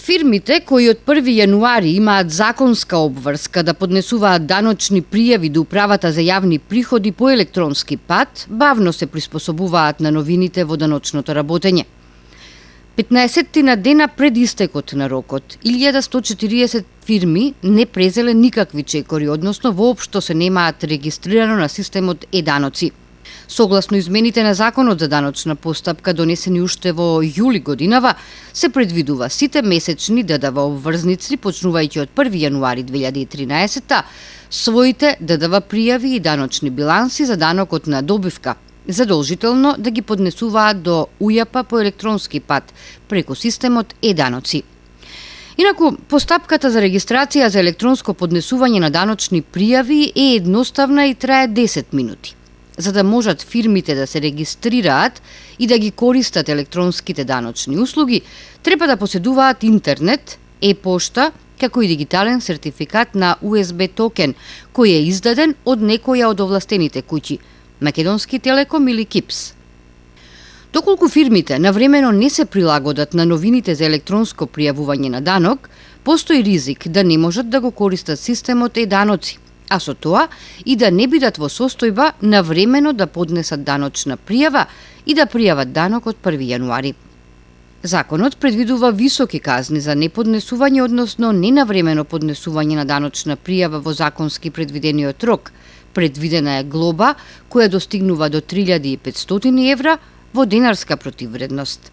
Фирмите кои од 1 јануари имаат законска обврска да поднесуваат даночни пријави до Управата за јавни приходи по електронски пат, бавно се приспособуваат на новините во даночното работење. 15 на дена пред истекот на рокот, 1140 фирми не презеле никакви чекори, односно воопшто се немаат регистрирано на системот Е-даноци. Согласно измените на Законот за даночна постапка, донесени уште во јули годинава, се предвидува сите месечни ДДВ обврзници, почнувајќи од 1 јануари 2013, своите ДДВ пријави и даночни биланси за данокот на добивка задолжително да ги поднесуваат до УЈП по електронски пат преку системот Е-даноци. Инаку, постапката за регистрација за електронско поднесување на даночни пријави е едноставна и трае 10 минути. За да можат фирмите да се регистрираат и да ги користат електронските даночни услуги, треба да поседуваат интернет, Е-пошта, како и дигитален сертификат на USB токен, кој е издаден од некоја од овластените куќи, Македонски телеком или КИПС. Доколку фирмите навремено не се прилагодат на новините за електронско пријавување на данок, постои ризик да не можат да го користат системот Е-даноци, а со тоа и да не бидат во состојба навремено да поднесат даночна пријава и да пријават данок од 1 јануари. Законот предвидува високи казни за неподнесување, односно ненавремено поднесување на даночна пријава во законски предвидениот рок. Предвидена е глоба која достигнува до 3500 евра во денарска противвредност.